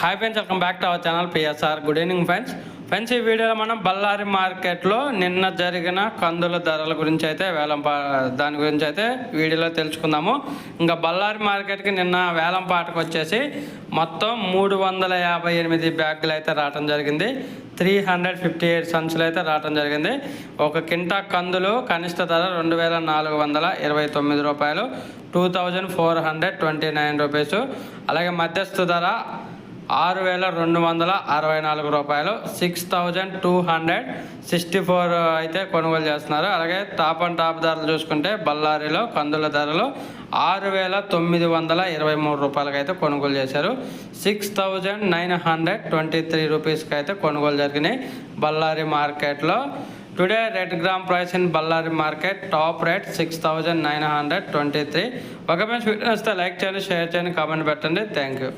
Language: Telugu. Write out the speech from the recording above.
Hi friends, welcome back to our channel PSR. Good evening friends. ఈ వీడియోలో మనం బళ్ళారి మార్కెట్లో నిన్న జరిగిన కందుల ధరల గురించి అయితే దాని గురించి అయితే వీడియోలో తెలుసుకుందాము. ఇంకా బళ్ళారి మార్కెట్కి నిన్న వేలం పాటకు వచ్చేసి మొత్తం 358 బ్యాగులు అయితే రావడం జరిగింది. 358 సంచులు అయితే రావడం జరిగింది. ఒక కింటా కందులు కనిష్ట ధర 2429 రూపాయలు, 2429 రూపీస్. అలాగే మధ్యస్థ ధర 6264 రూపాయలు, 6264 అయితే కొనుగోలు చేస్తున్నారు. అలాగే టాప్ అండ్ టాప్ ధరలు చూసుకుంటే బళ్ళారిలో కందుల ధరలు 6923 రూపాయలకి అయితే కొనుగోలు చేశారు. 6923 రూపీస్కి అయితే కొనుగోలు జరిగినాయి బళ్ళారి మార్కెట్లో. Today red gram price in Ballari market top rate 6923. ఒక మంచి వీడియో వస్తే లైక్ చేయండి, షేర్ చేయండి, కామెంట్ పెట్టండి. Thank you.